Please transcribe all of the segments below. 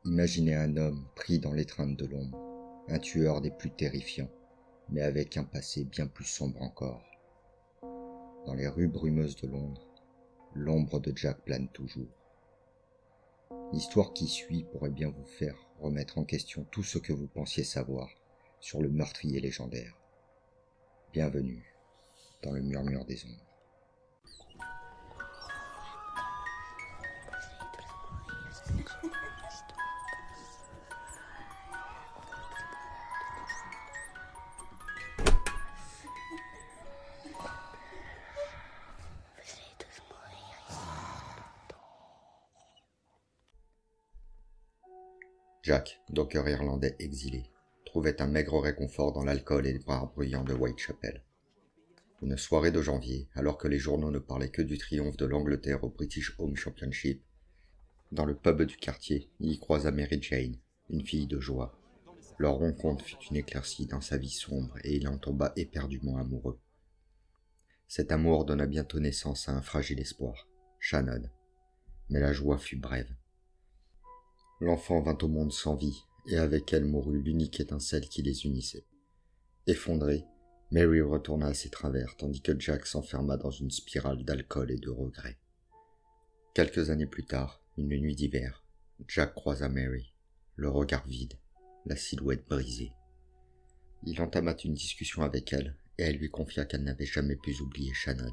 Imaginez un homme pris dans l'étreinte de l'ombre, un tueur des plus terrifiants, mais avec un passé bien plus sombre encore. Dans les rues brumeuses de Londres, l'ombre de Jack plane toujours. L'histoire qui suit pourrait bien vous faire remettre en question tout ce que vous pensiez savoir sur le meurtrier légendaire. Bienvenue dans le murmure des ombres. Jack, docker irlandais exilé, trouvait un maigre réconfort dans l'alcool et les bars bruyants de Whitechapel. Une soirée de janvier, alors que les journaux ne parlaient que du triomphe de l'Angleterre au British Home Championship, dans le pub du quartier, il y croisa Mary Jane, une fille de joie. Leur rencontre fut une éclaircie dans sa vie sombre et il en tomba éperdument amoureux. Cet amour donna bientôt naissance à un fragile espoir, Shannon. Mais la joie fut brève. L'enfant vint au monde sans vie, et avec elle mourut l'unique étincelle qui les unissait. Effondrée, Mary retourna à ses travers, tandis que Jack s'enferma dans une spirale d'alcool et de regrets. Quelques années plus tard, une nuit d'hiver, Jack croisa Mary, le regard vide, la silhouette brisée. Il entama une discussion avec elle, et elle lui confia qu'elle n'avait jamais pu oublier Shannon.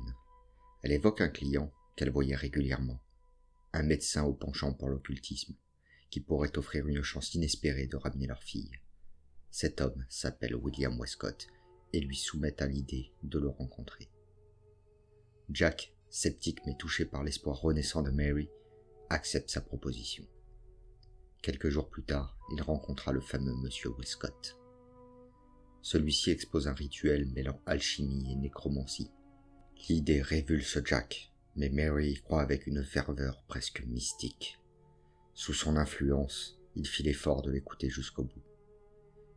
Elle évoque un client qu'elle voyait régulièrement, un médecin au penchant pour l'occultisme, qui pourrait offrir une chance inespérée de ramener leur fille. Cet homme s'appelle William Westcott et lui soumet à l'idée de le rencontrer. Jack, sceptique mais touché par l'espoir renaissant de Mary, accepte sa proposition. Quelques jours plus tard, il rencontra le fameux monsieur Westcott. Celui-ci expose un rituel mêlant alchimie et nécromancie. L'idée révulse Jack, mais Mary y croit avec une ferveur presque mystique. Sous son influence, il fit l'effort de l'écouter jusqu'au bout.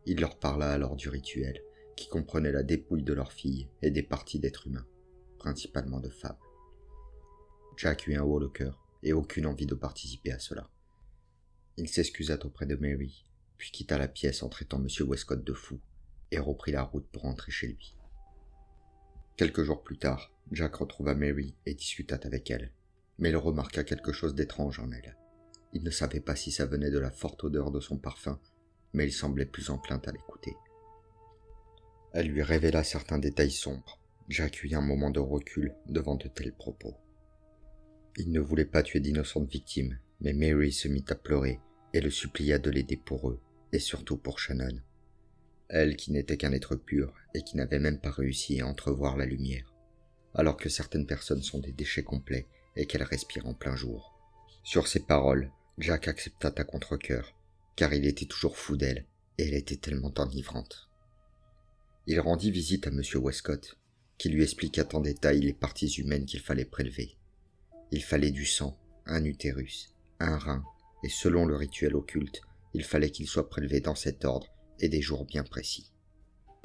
Il leur parla alors du rituel, qui comprenait la dépouille de leur fille et des parties d'êtres humains, principalement de femmes. Jack eut un haut le cœur et aucune envie de participer à cela. Il s'excusa auprès de Mary, puis quitta la pièce en traitant M. Westcott de fou, et reprit la route pour rentrer chez lui. Quelques jours plus tard, Jack retrouva Mary et discuta avec elle, mais il remarqua quelque chose d'étrange en elle. Il ne savait pas si ça venait de la forte odeur de son parfum, mais il semblait plus enclin à l'écouter. Elle lui révéla certains détails sombres. Jack eut un moment de recul devant de tels propos. Il ne voulait pas tuer d'innocentes victimes, mais Mary se mit à pleurer et le supplia de l'aider pour eux, et surtout pour Shannon. Elle qui n'était qu'un être pur et qui n'avait même pas réussi à entrevoir la lumière, alors que certaines personnes sont des déchets complets et qu'elles respirent en plein jour. Sur ces paroles, Jack accepta à contre-cœur, car il était toujours fou d'elle, et elle était tellement enivrante. Il rendit visite à M. Westcott, qui lui expliqua en détail les parties humaines qu'il fallait prélever. Il fallait du sang, un utérus, un rein, et selon le rituel occulte, il fallait qu'il soit prélevé dans cet ordre et des jours bien précis.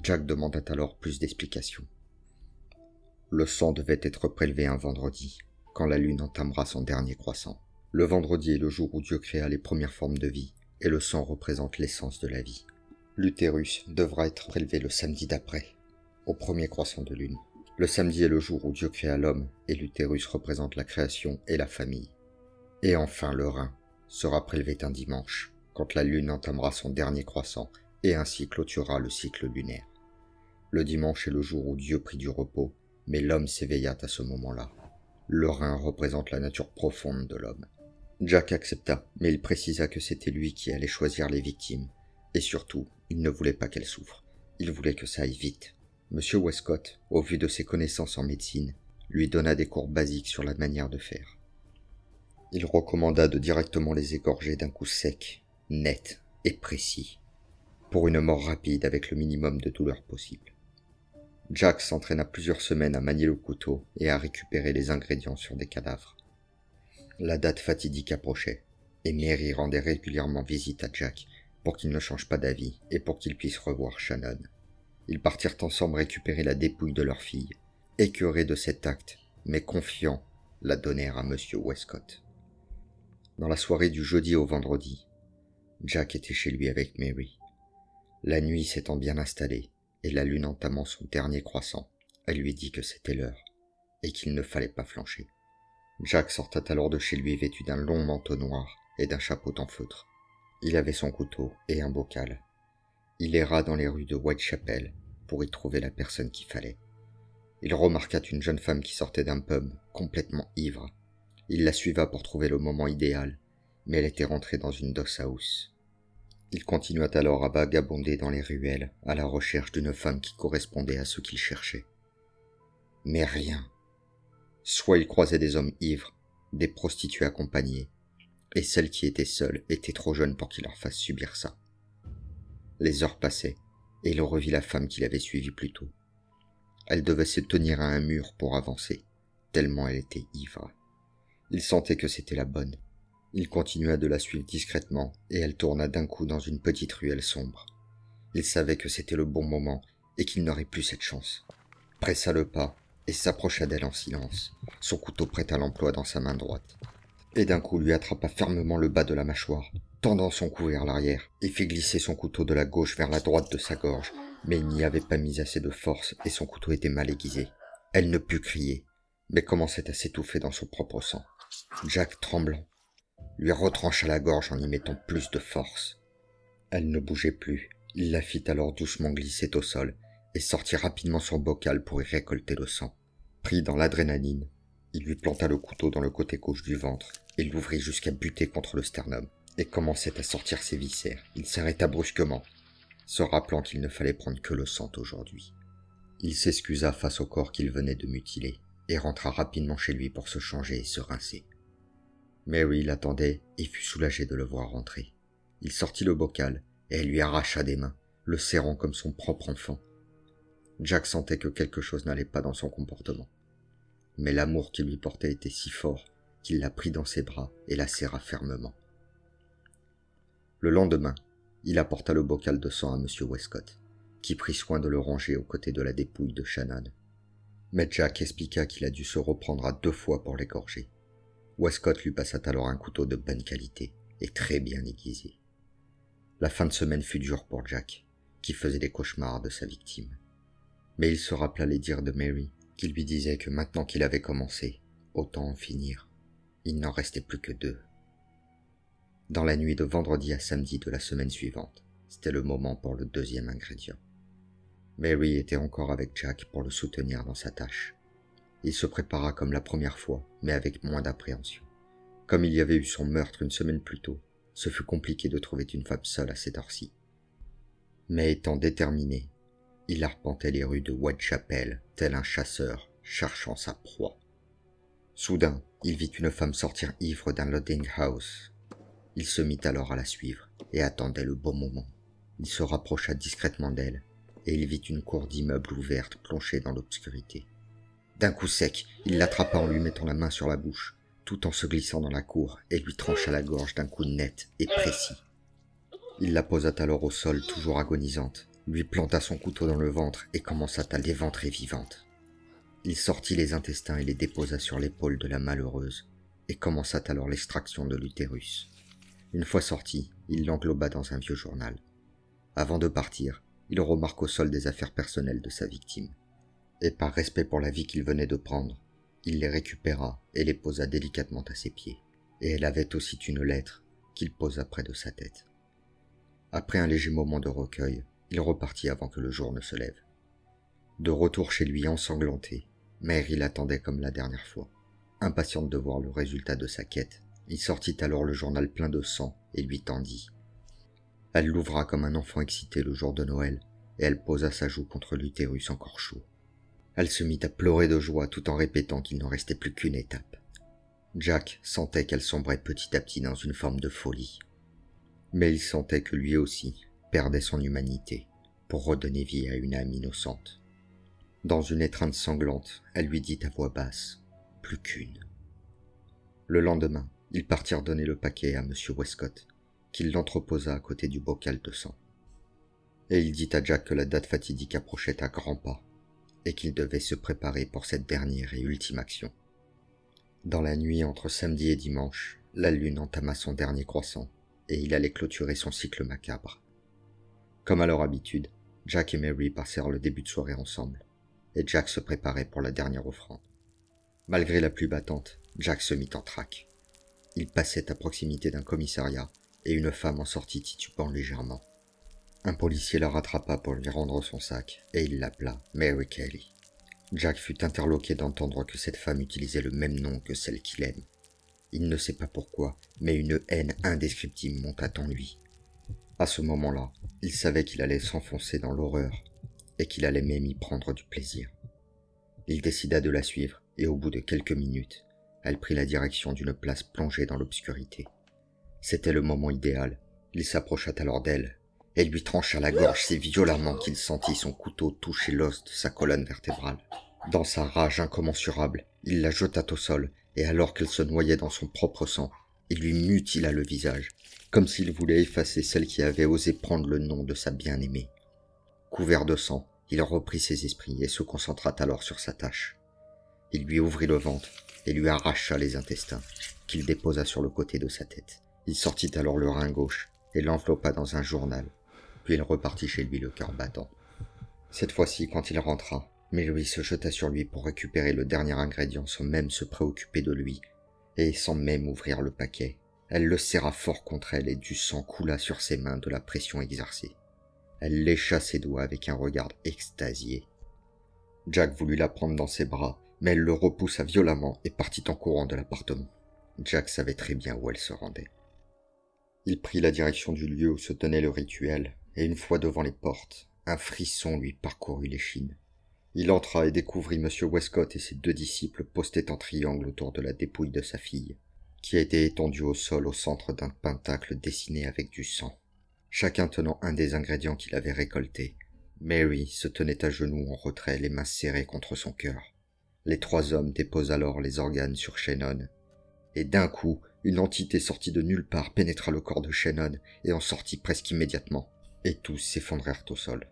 Jack demanda alors plus d'explications. Le sang devait être prélevé un vendredi, quand la lune entamera son dernier croissant. Le vendredi est le jour où Dieu créa les premières formes de vie, et le sang représente l'essence de la vie. L'utérus devra être prélevé le samedi d'après, au premier croissant de lune. Le samedi est le jour où Dieu créa l'homme, et l'utérus représente la création et la famille. Et enfin le rein sera prélevé un dimanche, quand la lune entamera son dernier croissant, et ainsi clôturera le cycle lunaire. Le dimanche est le jour où Dieu prit du repos, mais l'homme s'éveilla à ce moment-là. Le rein représente la nature profonde de l'homme. Jack accepta, mais il précisa que c'était lui qui allait choisir les victimes. Et surtout, il ne voulait pas qu'elles souffrent. Il voulait que ça aille vite. M. Westcott, au vu de ses connaissances en médecine, lui donna des cours basiques sur la manière de faire. Il recommanda de directement les égorger d'un coup sec, net et précis, pour une mort rapide avec le minimum de douleur possible. Jack s'entraîna plusieurs semaines à manier le couteau et à récupérer les ingrédients sur des cadavres. La date fatidique approchait, et Mary rendait régulièrement visite à Jack pour qu'il ne change pas d'avis et pour qu'il puisse revoir Shannon. Ils partirent ensemble récupérer la dépouille de leur fille. Écœurés de cet acte, mais confiants, la donnèrent à M. Westcott. Dans la soirée du jeudi au vendredi, Jack était chez lui avec Mary. La nuit s'étant bien installée, et la lune entamant son dernier croissant, elle lui dit que c'était l'heure, et qu'il ne fallait pas flancher. Jack sortait alors de chez lui vêtu d'un long manteau noir et d'un chapeau en feutre. Il avait son couteau et un bocal. Il erra dans les rues de Whitechapel pour y trouver la personne qu'il fallait. Il remarqua une jeune femme qui sortait d'un pub, complètement ivre. Il la suiva pour trouver le moment idéal, mais elle était rentrée dans une doss house. Il continua alors à vagabonder dans les ruelles, à la recherche d'une femme qui correspondait à ce qu'il cherchait. Mais rien. Soit il croisait des hommes ivres, des prostituées accompagnées, et celle qui était seule était trop jeune pour qu'il leur fasse subir ça. Les heures passaient, et il revit la femme qu'il avait suivie plus tôt. Elle devait se tenir à un mur pour avancer, tellement elle était ivre. Il sentait que c'était la bonne. Il continua de la suivre discrètement, et elle tourna d'un coup dans une petite ruelle sombre. Il savait que c'était le bon moment, et qu'il n'aurait plus cette chance. Pressa le pas, et s'approcha d'elle en silence, son couteau prêt à l'emploi dans sa main droite. Et d'un coup lui attrapa fermement le bas de la mâchoire, tendant son cou vers l'arrière, et fit glisser son couteau de la gauche vers la droite de sa gorge, mais il n'y avait pas mis assez de force et son couteau était mal aiguisé. Elle ne put crier, mais commençait à s'étouffer dans son propre sang. Jack, tremblant, lui retrancha la gorge en y mettant plus de force. Elle ne bougeait plus, il la fit alors doucement glisser au sol, et sortit rapidement son bocal pour y récolter le sang. Pris dans l'adrénaline, il lui planta le couteau dans le côté gauche du ventre, et l'ouvrit jusqu'à buter contre le sternum, et commençait à sortir ses viscères. Il s'arrêta brusquement, se rappelant qu'il ne fallait prendre que le sang aujourd'hui. Il s'excusa face au corps qu'il venait de mutiler, et rentra rapidement chez lui pour se changer et se rincer. Mary l'attendait et fut soulagée de le voir rentrer. Il sortit le bocal, et elle lui arracha des mains, le serrant comme son propre enfant. Jack sentait que quelque chose n'allait pas dans son comportement. Mais l'amour qu'il lui portait était si fort qu'il la prit dans ses bras et la serra fermement. Le lendemain, il apporta le bocal de sang à M. Westcott, qui prit soin de le ranger aux côtés de la dépouille de Shannon. Mais Jack expliqua qu'il a dû se reprendre à 2 fois pour l'égorger. Westcott lui passa alors un couteau de bonne qualité et très bien aiguisé. La fin de semaine fut dure pour Jack, qui faisait des cauchemars de sa victime. Mais il se rappela les dires de Mary, qui lui disait que maintenant qu'il avait commencé, autant en finir. Il n'en restait plus que 2. Dans la nuit de vendredi à samedi de la semaine suivante, c'était le moment pour le 2e ingrédient. Mary était encore avec Jack pour le soutenir dans sa tâche. Il se prépara comme la première fois, mais avec moins d'appréhension. Comme il y avait eu son meurtre une semaine plus tôt, ce fut compliqué de trouver une femme seule à cette heure-ci. Mais étant déterminé, il arpentait les rues de Whitechapel, tel un chasseur cherchant sa proie. Soudain, il vit une femme sortir ivre d'un lodging house. Il se mit alors à la suivre et attendait le bon moment. Il se rapprocha discrètement d'elle et il vit une cour d'immeubles ouverte plongée dans l'obscurité. D'un coup sec, il l'attrapa en lui mettant la main sur la bouche, tout en se glissant dans la cour et lui trancha la gorge d'un coup net et précis. Il la posa alors au sol, toujours agonisante, lui planta son couteau dans le ventre et commença à l'éventrer vivante. Il sortit les intestins et les déposa sur l'épaule de la malheureuse et commença alors l'extraction de l'utérus. Une fois sorti, il l'engloba dans un vieux journal. Avant de partir, il remarque au sol des affaires personnelles de sa victime. Et par respect pour la vie qu'il venait de prendre, il les récupéra et les posa délicatement à ses pieds. Et elle avait aussi une lettre qu'il posa près de sa tête. Après un léger moment de recueil, il repartit avant que le jour ne se lève. De retour chez lui ensanglanté, Mary l'attendait comme la dernière fois. Impatiente de voir le résultat de sa quête, il sortit alors le journal plein de sang et lui tendit. Elle l'ouvra comme un enfant excité le jour de Noël, et elle posa sa joue contre l'utérus encore chaud. Elle se mit à pleurer de joie tout en répétant qu'il n'en restait plus qu'une étape. Jack sentait qu'elle sombrait petit à petit dans une forme de folie. Mais il sentait que lui aussi perdait son humanité pour redonner vie à une âme innocente. Dans une étreinte sanglante, elle lui dit à voix basse « Plus qu'une ». Le lendemain, ils partirent donner le paquet à M. Westcott, qu'il l'entreposa à côté du bocal de sang. Et il dit à Jack que la date fatidique approchait à grands pas, et qu'il devait se préparer pour cette dernière et ultime action. Dans la nuit entre samedi et dimanche, la lune entama son dernier croissant, et il allait clôturer son cycle macabre. Comme à leur habitude, Jack et Mary passèrent le début de soirée ensemble, et Jack se préparait pour la dernière offrande. Malgré la pluie battante, Jack se mit en traque. Il passait à proximité d'un commissariat, et une femme en sortit titubant légèrement. Un policier la rattrapa pour lui rendre son sac, et il l'appela Mary Kelly. Jack fut interloqué d'entendre que cette femme utilisait le même nom que celle qu'il aime. Il ne sait pas pourquoi, mais une haine indescriptible monta en lui. À ce moment-là, il savait qu'il allait s'enfoncer dans l'horreur, et qu'il allait même y prendre du plaisir. Il décida de la suivre, et au bout de quelques minutes, elle prit la direction d'une place plongée dans l'obscurité. C'était le moment idéal. Il s'approcha alors d'elle, et lui trancha la gorge si violemment qu'il sentit son couteau toucher l'os de sa colonne vertébrale. Dans sa rage incommensurable, il la jeta au sol, et alors qu'elle se noyait dans son propre sang, il lui mutila le visage, comme s'il voulait effacer celle qui avait osé prendre le nom de sa bien-aimée. Couvert de sang, il reprit ses esprits et se concentra alors sur sa tâche. Il lui ouvrit le ventre et lui arracha les intestins, qu'il déposa sur le côté de sa tête. Il sortit alors le rein gauche et l'enveloppa dans un journal, puis il repartit chez lui le cœur battant. Cette fois-ci, quand il rentra, Mary se jeta sur lui pour récupérer le dernier ingrédient sans même se préoccuper de lui, et sans même ouvrir le paquet. Elle le serra fort contre elle et du sang coula sur ses mains de la pression exercée. Elle lécha ses doigts avec un regard extasié. Jack voulut la prendre dans ses bras, mais elle le repoussa violemment et partit en courant de l'appartement. Jack savait très bien où elle se rendait. Il prit la direction du lieu où se tenait le rituel, et une fois devant les portes, un frisson lui parcourut l'échine. Il entra et découvrit M. Westcott et ses 2 disciples postés en triangle autour de la dépouille de sa fille, qui était étendue au sol au centre d'un pentacle dessiné avec du sang, chacun tenant un des ingrédients qu'il avait récoltés. Mary se tenait à genoux en retrait, les mains serrées contre son cœur. Les 3 hommes déposent alors les organes sur Shannon, et d'un coup, une entité sortie de nulle part pénétra le corps de Shannon et en sortit presque immédiatement, et tous s'effondrèrent au sol.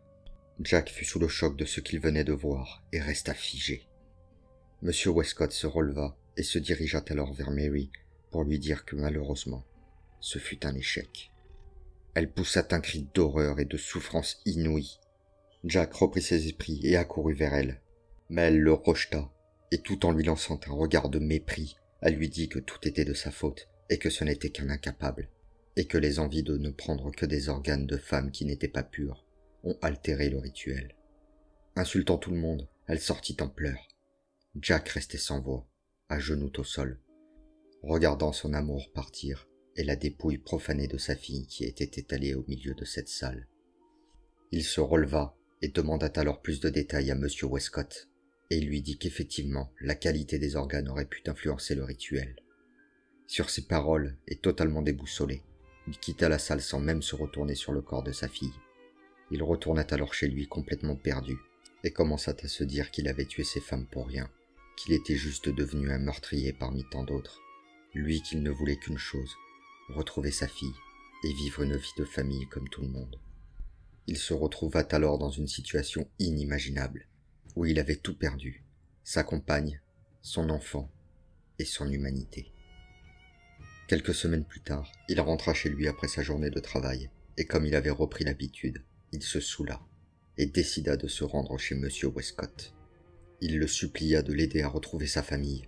Jack fut sous le choc de ce qu'il venait de voir et resta figé. M. Westcott se releva et se dirigea alors vers Mary pour lui dire que malheureusement, ce fut un échec. Elle poussa un cri d'horreur et de souffrance inouïe. Jack reprit ses esprits et accourut vers elle, mais elle le rejeta, et tout en lui lançant un regard de mépris, elle lui dit que tout était de sa faute et que ce n'était qu'un incapable, et que les envies de ne prendre que des organes de femmes qui n'étaient pas pures ont altéré le rituel. Insultant tout le monde, elle sortit en pleurs. Jack restait sans voix, à genoux au sol, regardant son amour partir et la dépouille profanée de sa fille qui était étalée au milieu de cette salle. Il se releva et demanda alors plus de détails à M. Westcott, et il lui dit qu'effectivement la qualité des organes aurait pu influencer le rituel. Sur ces paroles, et totalement déboussolé, il quitta la salle sans même se retourner sur le corps de sa fille. Il retourna alors chez lui complètement perdu, et commença à se dire qu'il avait tué ses femmes pour rien, qu'il était juste devenu un meurtrier parmi tant d'autres. Lui qu'il ne voulait qu'une chose, retrouver sa fille, et vivre une vie de famille comme tout le monde. Il se retrouva alors dans une situation inimaginable, où il avait tout perdu, sa compagne, son enfant et son humanité. Quelques semaines plus tard, il rentra chez lui après sa journée de travail, et comme il avait repris l'habitude, il se saoula, et décida de se rendre chez M. Westcott. Il le supplia de l'aider à retrouver sa famille.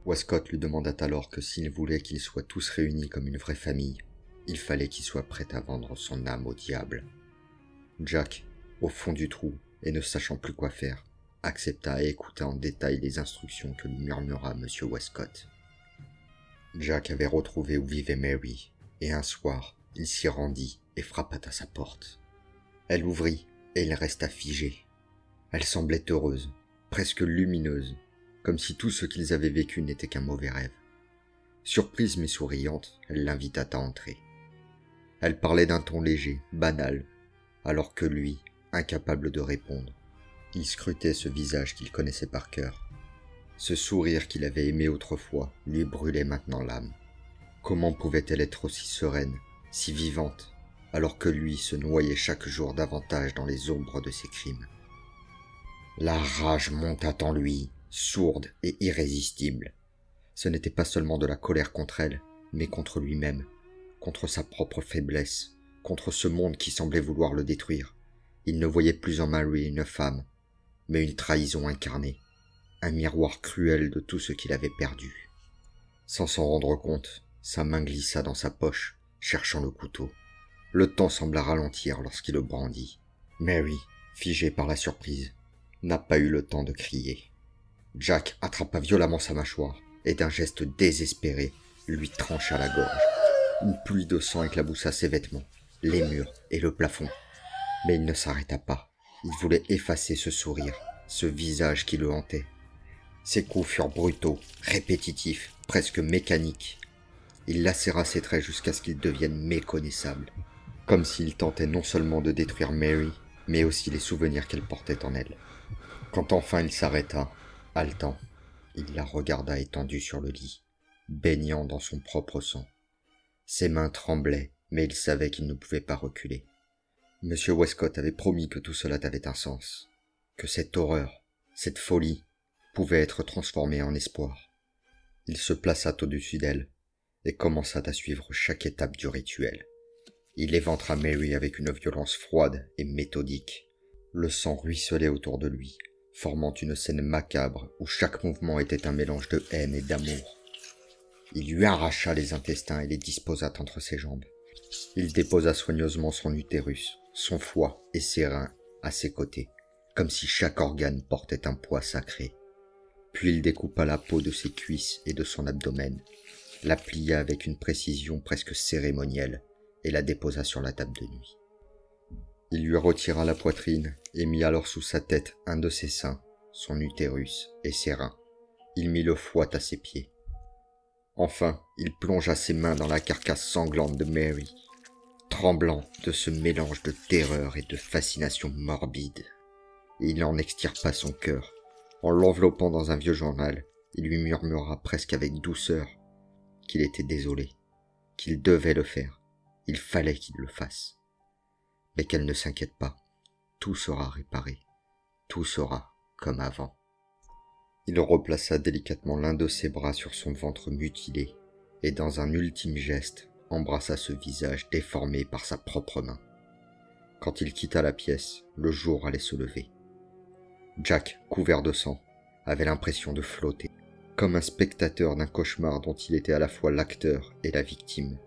Westcott lui demanda alors que s'il voulait qu'ils soient tous réunis comme une vraie famille, il fallait qu'il soit prêt à vendre son âme au diable. Jack, au fond du trou, et ne sachant plus quoi faire, accepta et écouta en détail les instructions que lui murmura M. Westcott. Jack avait retrouvé où vivait Mary, et un soir, il s'y rendit et frappa à sa porte. Elle ouvrit, et il resta figé. Elle semblait heureuse, presque lumineuse, comme si tout ce qu'ils avaient vécu n'était qu'un mauvais rêve. Surprise mais souriante, elle l'invita à entrer. Elle parlait d'un ton léger, banal, alors que lui, incapable de répondre, il scrutait ce visage qu'il connaissait par cœur. Ce sourire qu'il avait aimé autrefois lui brûlait maintenant l'âme. Comment pouvait-elle être aussi sereine, si vivante, alors que lui se noyait chaque jour davantage dans les ombres de ses crimes? La rage monta en lui, sourde et irrésistible. Ce n'était pas seulement de la colère contre elle, mais contre lui-même, contre sa propre faiblesse, contre ce monde qui semblait vouloir le détruire. Il ne voyait plus en Mary une femme, mais une trahison incarnée, un miroir cruel de tout ce qu'il avait perdu. Sans s'en rendre compte, sa main glissa dans sa poche, cherchant le couteau. Le temps sembla ralentir lorsqu'il le brandit. Mary, figée par la surprise, n'a pas eu le temps de crier. Jack attrapa violemment sa mâchoire et d'un geste désespéré, lui trancha la gorge. Une pluie de sang éclaboussa ses vêtements, les murs et le plafond. Mais il ne s'arrêta pas. Il voulait effacer ce sourire, ce visage qui le hantait. Ses coups furent brutaux, répétitifs, presque mécaniques. Il lacéra ses traits jusqu'à ce qu'ils deviennent méconnaissables, comme s'il tentait non seulement de détruire Mary, mais aussi les souvenirs qu'elle portait en elle. Quand enfin il s'arrêta, haletant, il la regarda étendue sur le lit, baignant dans son propre sang. Ses mains tremblaient, mais il savait qu'il ne pouvait pas reculer. Monsieur Westcott avait promis que tout cela avait un sens, que cette horreur, cette folie, pouvait être transformée en espoir. Il se plaça au-dessus d'elle et commença à suivre chaque étape du rituel. Il éventra Mary avec une violence froide et méthodique. Le sang ruisselait autour de lui, formant une scène macabre où chaque mouvement était un mélange de haine et d'amour. Il lui arracha les intestins et les disposa entre ses jambes. Il déposa soigneusement son utérus, son foie et ses reins à ses côtés, comme si chaque organe portait un poids sacré. Puis il découpa la peau de ses cuisses et de son abdomen, la plia avec une précision presque cérémonielle et la déposa sur la table de nuit. Il lui retira la poitrine et mit alors sous sa tête un de ses seins, son utérus et ses reins. Il mit le foie à ses pieds. Enfin, il plongea ses mains dans la carcasse sanglante de Mary, tremblant de ce mélange de terreur et de fascination morbide. Et il en extirpa son cœur. En l'enveloppant dans un vieux journal, il lui murmura presque avec douceur qu'il était désolé, qu'il devait le faire, il fallait qu'il le fasse. Mais qu'elle ne s'inquiète pas, tout sera réparé, tout sera comme avant. Il replaça délicatement l'un de ses bras sur son ventre mutilé, et dans un ultime geste, embrassa ce visage déformé par sa propre main. Quand il quitta la pièce, le jour allait se lever. Jack, couvert de sang, avait l'impression de flotter, comme un spectateur d'un cauchemar dont il était à la fois l'acteur et la victime.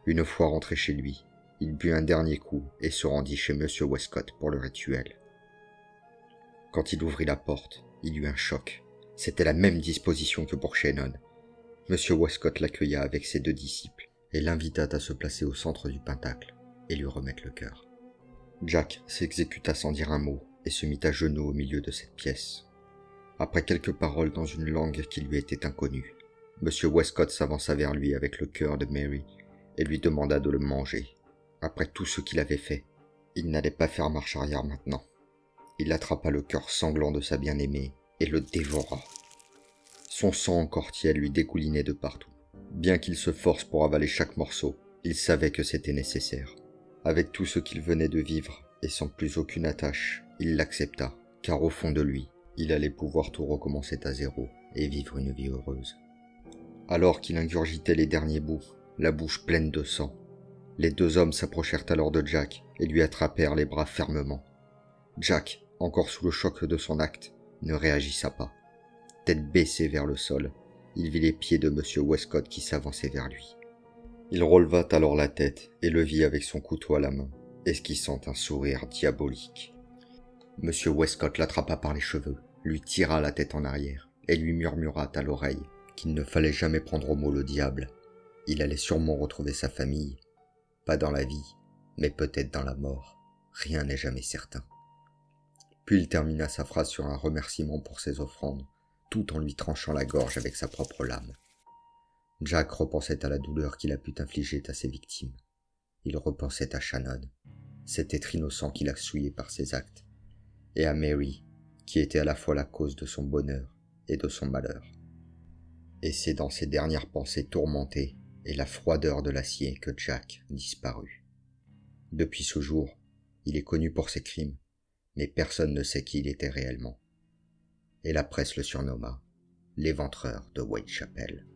Une fois rentré chez lui, il but un dernier coup et se rendit chez Monsieur Westcott pour le rituel. Quand il ouvrit la porte, il eut un choc. C'était la même disposition que pour Shannon. Monsieur Westcott l'accueilla avec ses deux disciples et l'invita à se placer au centre du pentacle et lui remettre le cœur. Jack s'exécuta sans dire un mot et se mit à genoux au milieu de cette pièce. Après quelques paroles dans une langue qui lui était inconnue, Monsieur Westcott s'avança vers lui avec le cœur de Mary et lui demanda de le manger. Après tout ce qu'il avait fait, il n'allait pas faire marche arrière maintenant. Il attrapa le cœur sanglant de sa bien-aimée et le dévora. Son sang encore tiède lui dégoulinait de partout. Bien qu'il se force pour avaler chaque morceau, il savait que c'était nécessaire. Avec tout ce qu'il venait de vivre, et sans plus aucune attache, il l'accepta, car au fond de lui, il allait pouvoir tout recommencer à zéro et vivre une vie heureuse. Alors qu'il ingurgitait les derniers bouts, la bouche pleine de sang, les deux hommes s'approchèrent alors de Jack et lui attrapèrent les bras fermement. Jack, encore sous le choc de son acte, ne réagissa pas. Tête baissée vers le sol, il vit les pieds de Monsieur Westcott qui s'avançaient vers lui. Il releva alors la tête et le vit avec son couteau à la main, esquissant un sourire diabolique. Monsieur Westcott l'attrapa par les cheveux, lui tira la tête en arrière et lui murmura à l'oreille qu'il ne fallait jamais prendre au mot le diable. Il allait sûrement retrouver sa famille, pas dans la vie, mais peut-être dans la mort. Rien n'est jamais certain. Puis il termina sa phrase sur un remerciement pour ses offrandes, tout en lui tranchant la gorge avec sa propre lame. Jack repensait à la douleur qu'il a pu infliger à ses victimes. Il repensait à Shannon, cet être innocent qu'il a souillé par ses actes, et à Mary, qui était à la fois la cause de son bonheur et de son malheur. Et c'est dans ses dernières pensées tourmentées et la froideur de l'acier que Jack disparut. Depuis ce jour, il est connu pour ses crimes, mais personne ne sait qui il était réellement. Et la presse le surnomma l'éventreur de Whitechapel.